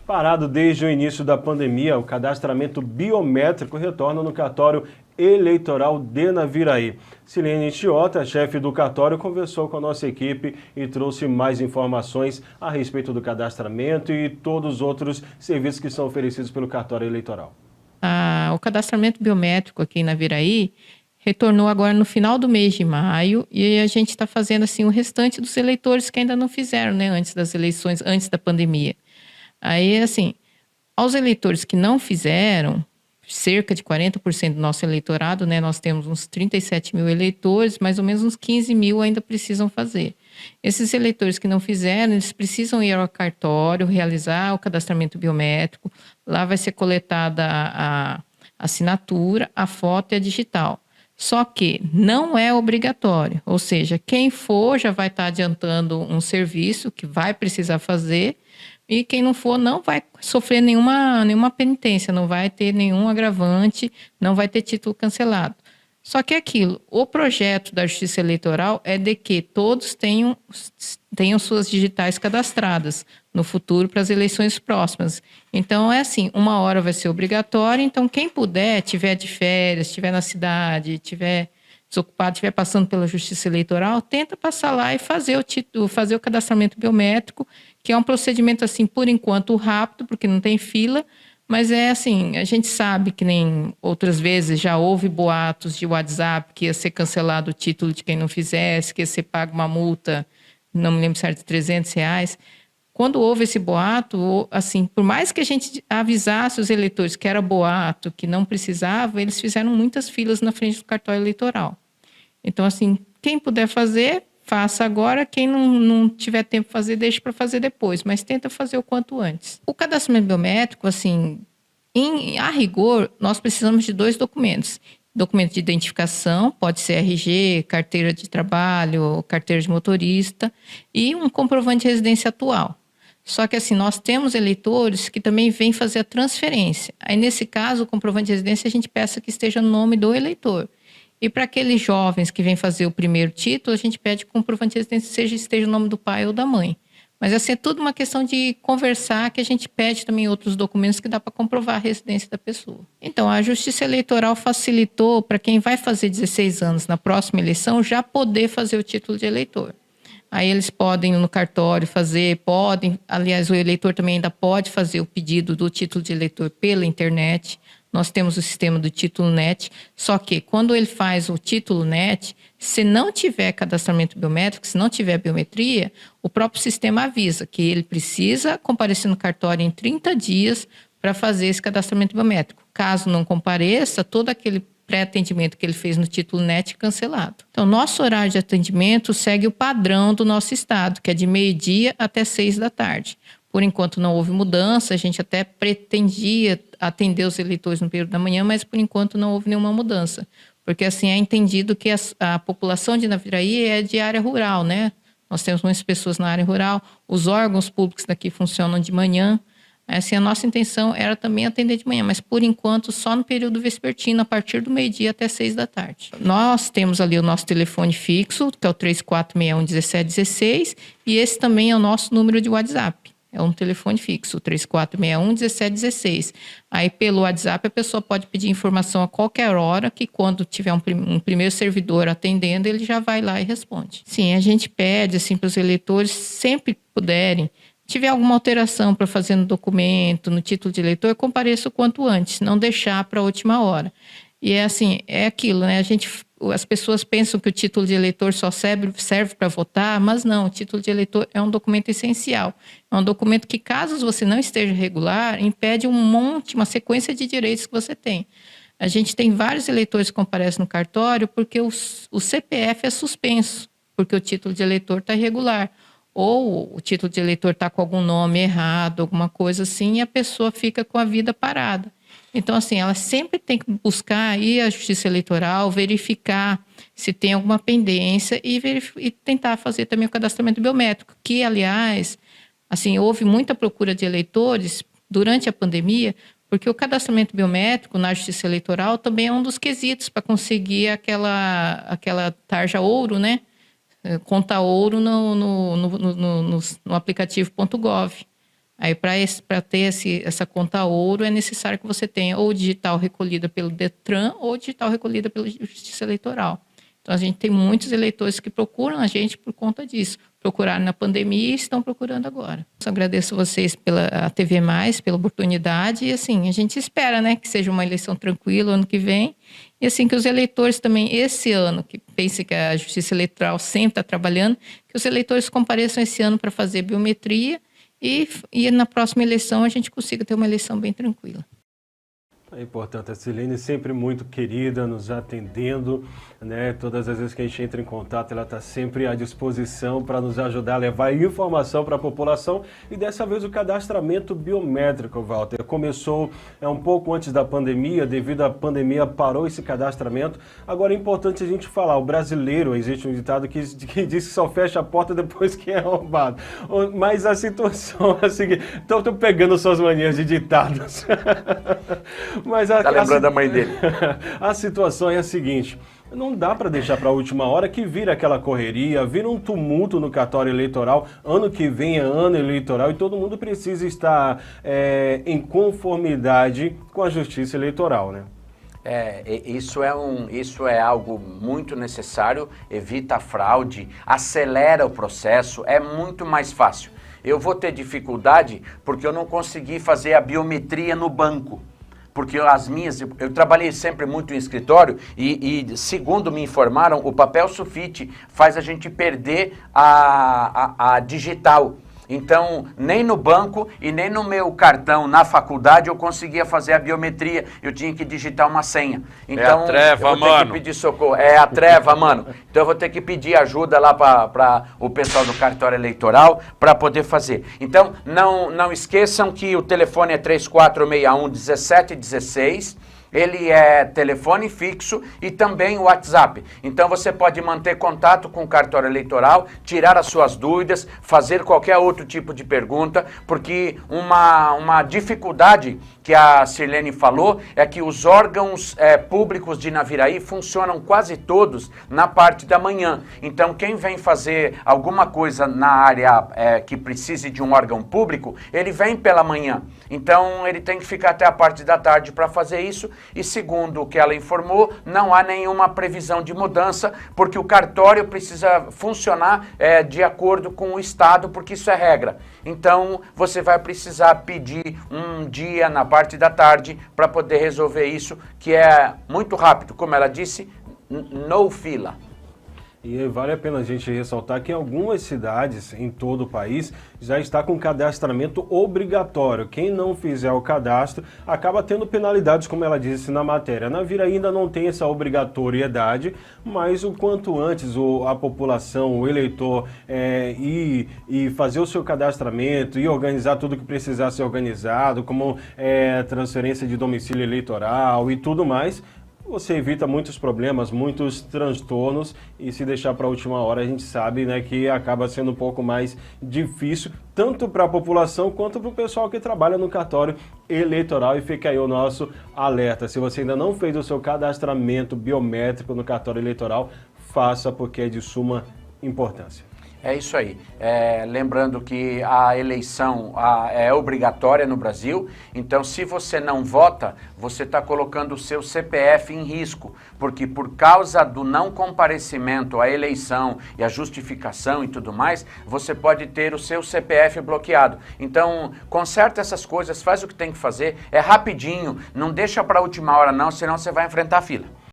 Parado desde o início da pandemia, o cadastramento biométrico retorna no cartório eleitoral de Naviraí. Silene Chiota, chefe do cartório, conversou com a nossa equipe e trouxe mais informações a respeito do cadastramento e todos os outros serviços que são oferecidos pelo cartório eleitoral. O cadastramento biométrico aqui em Naviraí retornou agora no final do mês de maio e a gente está fazendo assim o restante dos eleitores que ainda não fizeram, né, antes das eleições, antes da pandemia. Aí, assim, aos eleitores que não fizeram, cerca de 40% do nosso eleitorado, né, nós temos uns 37 mil eleitores, mais ou menos uns 15 mil ainda precisam fazer. Esses eleitores que não fizeram, eles precisam ir ao cartório, realizar o cadastramento biométrico, lá vai ser coletada a assinatura, a foto e a digital. Só que não é obrigatório, ou seja, quem for já vai estar adiantando um serviço que vai precisar fazer, e quem não for não vai sofrer nenhuma penitência, não vai ter nenhum agravante, não vai ter título cancelado. Só que é aquilo, o projeto da Justiça Eleitoral é de que todos tenham suas digitais cadastradas no futuro para as eleições próximas. Então, é assim, uma hora vai ser obrigatória, então quem puder, tiver de férias, estiver na cidade, tiver desocupado, estiver passando pela Justiça Eleitoral, tenta passar lá e fazer o cadastramento biométrico, que é um procedimento, assim, por enquanto rápido, porque não tem fila, mas é assim, a gente sabe que nem outras vezes já houve boatos de WhatsApp que ia ser cancelado o título de quem não fizesse, que ia ser pago uma multa, não me lembro certo, de R$ 300. Quando houve esse boato, assim, por mais que a gente avisasse os eleitores que era boato, que não precisava, eles fizeram muitas filas na frente do cartório eleitoral. Então, assim, quem puder fazer, faça agora. Quem não tiver tempo de fazer, deixe para fazer depois, mas tenta fazer o quanto antes. O cadastramento biométrico, assim, a rigor, nós precisamos de 2 documentos. Documento de identificação, pode ser RG, carteira de trabalho, carteira de motorista e um comprovante de residência atual. Só que assim, nós temos eleitores que também vêm fazer a transferência. Aí, nesse caso, o comprovante de residência, a gente peça que esteja no nome do eleitor. E para aqueles jovens que vêm fazer o primeiro título, a gente pede que o comprovante de residência esteja no nome do pai ou da mãe. Mas assim, é tudo uma questão de conversar, que a gente pede também outros documentos que dá para comprovar a residência da pessoa. Então, a Justiça Eleitoral facilitou para quem vai fazer 16 anos na próxima eleição já poder fazer o título de eleitor. Aí eles podem ir no cartório fazer, aliás, o eleitor também ainda pode fazer o pedido do título de eleitor pela internet. Nós temos o sistema do título NET, só que quando ele faz o título NET, se não tiver cadastramento biométrico, se não tiver biometria, o próprio sistema avisa que ele precisa comparecer no cartório em 30 dias para fazer esse cadastramento biométrico. Caso não compareça, todo aquele pré-atendimento que ele fez no título NET cancelado. Então, nosso horário de atendimento segue o padrão do nosso estado, que é de 12h até 18h. Por enquanto não houve mudança, a gente até pretendia atender os eleitores no período da manhã, mas por enquanto não houve nenhuma mudança. Porque assim, é entendido que a população de Naviraí é de área rural, né? Nós temos muitas pessoas na área rural, os órgãos públicos daqui funcionam de manhã. Assim, a nossa intenção era também atender de manhã, mas por enquanto só no período vespertino, a partir do 12h até 18h. Nós temos ali o nosso telefone fixo, que é o 3461-1716, e esse também é o nosso número de WhatsApp. É um telefone fixo, 3461-1716. Aí, pelo WhatsApp, a pessoa pode pedir informação a qualquer hora, que quando tiver um primeiro servidor atendendo, ele já vai lá e responde. Sim, a gente pede assim, para os eleitores, sempre que puderem, tiver alguma alteração para fazer no documento, no título de eleitor, compareça o quanto antes, não deixar para a última hora. E é assim, é aquilo, né? As pessoas pensam que o título de eleitor só serve para votar, mas não, o título de eleitor é um documento essencial. É um documento que, caso você não esteja regular, impede uma sequência de direitos que você tem. A gente tem vários eleitores que comparecem no cartório porque o CPF é suspenso, porque o título de eleitor está irregular. Ou o título de eleitor está com algum nome errado, alguma coisa assim, e a pessoa fica com a vida parada. Então, assim, ela sempre tem que buscar ir à Justiça Eleitoral, verificar se tem alguma pendência e tentar fazer também o cadastramento biométrico, que, aliás, assim, houve muita procura de eleitores durante a pandemia, porque o cadastramento biométrico na Justiça Eleitoral também é um dos quesitos para conseguir aquela tarja ouro, né? Conta ouro no aplicativo .gov. Aí, para ter essa conta ouro, é necessário que você tenha ou digital recolhida pelo Detran ou digital recolhida pela Justiça Eleitoral. Então, a gente tem muitos eleitores que procuram a gente por conta disso. Procuraram na pandemia e estão procurando agora. Eu agradeço vocês a TV Mais, pela oportunidade. E, assim, a gente espera, né, que seja uma eleição tranquila ano que vem. E, assim, que os eleitores também, esse ano, que pensem que a Justiça Eleitoral sempre está trabalhando, que os eleitores compareçam esse ano para fazer biometria e na próxima eleição a gente consiga ter uma eleição bem tranquila. É importante, a Silene sempre muito querida, nos atendendo, né? Todas as vezes que a gente entra em contato, ela está sempre à disposição para nos ajudar a levar informação para a população. E dessa vez o cadastramento biométrico, Walter, começou um pouco antes da pandemia, devido à pandemia parou esse cadastramento. Agora é importante a gente falar, o brasileiro, existe um ditado que diz que só fecha a porta depois que é roubado. Mas a situação é a seguinte, então estou pegando suas manias de ditados. Mas tá lembrando da mãe dele. A situação é a seguinte, não dá para deixar para a última hora que vira aquela correria, vira um tumulto no cartório eleitoral, ano que vem é ano eleitoral e todo mundo precisa estar em conformidade com a justiça eleitoral, né? Isso é algo muito necessário, evita a fraude, acelera o processo, é muito mais fácil. Eu vou ter dificuldade porque eu não consegui fazer a biometria no banco. Porque eu trabalhei sempre muito em escritório e segundo me informaram, o papel sulfite faz a gente perder a digital. Então, nem no banco e nem no meu cartão na faculdade eu conseguia fazer a biometria, eu tinha que digitar uma senha. Então, a treva, eu vou ter que pedir socorro. É a treva, mano. Então eu vou ter que pedir ajuda lá para o pessoal do cartório eleitoral para poder fazer. Então, não esqueçam que o telefone é 3461-1716. Ele é telefone fixo e também o WhatsApp. Então você pode manter contato com o cartório eleitoral, tirar as suas dúvidas, fazer qualquer outro tipo de pergunta, porque uma dificuldade que a Sirlene falou é que os órgãos públicos de Naviraí funcionam quase todos na parte da manhã. Então quem vem fazer alguma coisa na área que precise de um órgão público, ele vem pela manhã. Então ele tem que ficar até a parte da tarde para fazer isso. E segundo o que ela informou, não há nenhuma previsão de mudança, porque o cartório precisa funcionar de acordo com o Estado, porque isso é regra. Então, você vai precisar pedir um dia na parte da tarde para poder resolver isso, que é muito rápido. Como ela disse, no fila. E vale a pena a gente ressaltar que em algumas cidades em todo o país já está com cadastramento obrigatório. Quem não fizer o cadastro acaba tendo penalidades, como ela disse na matéria. Naviraí ainda não tem essa obrigatoriedade, mas o quanto antes a população, o eleitor ir fazer o seu cadastramento e organizar tudo que precisar ser organizado, como transferência de domicílio eleitoral e tudo mais, você evita muitos problemas, muitos transtornos e se deixar para a última hora a gente sabe, né, que acaba sendo um pouco mais difícil, tanto para a população quanto para o pessoal que trabalha no cartório eleitoral. E fica aí o nosso alerta, se você ainda não fez o seu cadastramento biométrico no cartório eleitoral, faça porque é de suma importância. É isso aí. Lembrando que a eleição é obrigatória no Brasil, então se você não vota, você está colocando o seu CPF em risco, porque por causa do não comparecimento à eleição e a justificação e tudo mais, você pode ter o seu CPF bloqueado. Então, conserta essas coisas, faz o que tem que fazer, é rapidinho, não deixa para a última hora não, senão você vai enfrentar a fila.